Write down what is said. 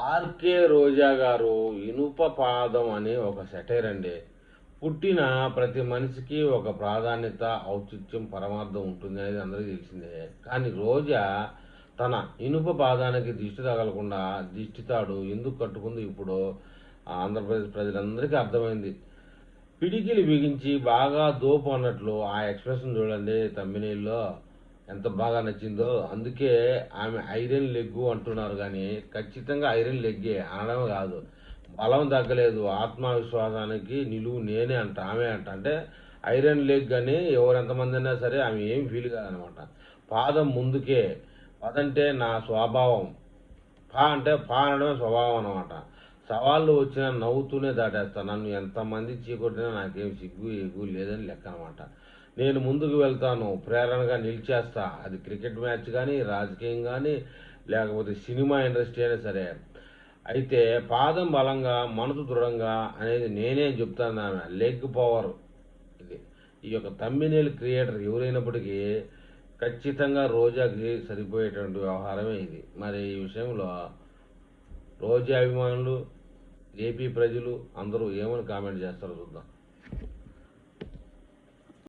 RK రోజా గారు 'ఇనుప పాదం' అని ఒక సెటైర్ అండి. పుట్టిన ప్రతి మనిషికి ఒక ప్రాధాన్యత, ఔచిత్యం, పరమార్థం ఉంటుందనేది అందరికీ తెలిసిందే. కానీ రోజా తన ఇనుప పాదానికి దిష్టి తగలకుండా దిష్టి తాడు ఎందుకు కట్టుకుందో ఇప్పుడు ఆంధ్రప్రదేశ్ ప్రజలందరికీ అర్థమైంది. పిడికిలి బిగించి బాగా దోపు అన్నట్లు ఆ ఎక్స్‌ప్రెషన్ చూడండి థంబ్‌నెయిల్‌లో ఎంత బాగా నచ్చిందో. అందుకే ఆమె ఐరన్ లెగ్గు అంటున్నారు గానీ, ఖచ్చితంగా ఐరన్ లెగ్గే అనడమే గాదు. బలం తగ్గలేదు. ఆత్మవిశ్వాసానికి నిలువు నేనే అంట. ఆమె అంట. అంటే ఐరన్ లెగ్ అని ఎవరెంతమందన్నా సరే ఆమె ఏం ఫీల్ కాదనమాట. పాదం ముందుకే. పదంటే నా స్వభావం. అంటే అనడమే స్వభావం అనమాట. సవాళ్ళు వచ్చినా నవ్వుతూనే దాటేస్తా. నన్ను ఎంతమంది చీకొట్టినా నాకేం సిగ్గు, ఎగ్గు లేదని లెక్కనమాట. నేను ముందుకు వెళ్తాను. ప్రేరణగా నిలిచేస్తా. అది క్రికెట్ మ్యాచ్ గానీ, రాజకీయం గానీ, లేకపోతే సినిమా ఇండస్ట్రీ అయినా సరే. అయితే పాదం బలంగా, మనసు దృఢంగా అనేది నేనే చెప్తానామె. లెగ్ పవర్ ఇది. ఈ యొక్క థంబ్‌నెయిల్ క్రియేటర్ ఎవరైనప్పటికీ ఖచ్చితంగా రోజాకి సరిపోయేటువంటి వ్యవహారమే ఇది. మరి ఈ విషయంలో రోజా అభిమానులు, ఏపీ ప్రజలు అందరూ ఏమని కామెంట్ చేస్తారో చూద్దాం.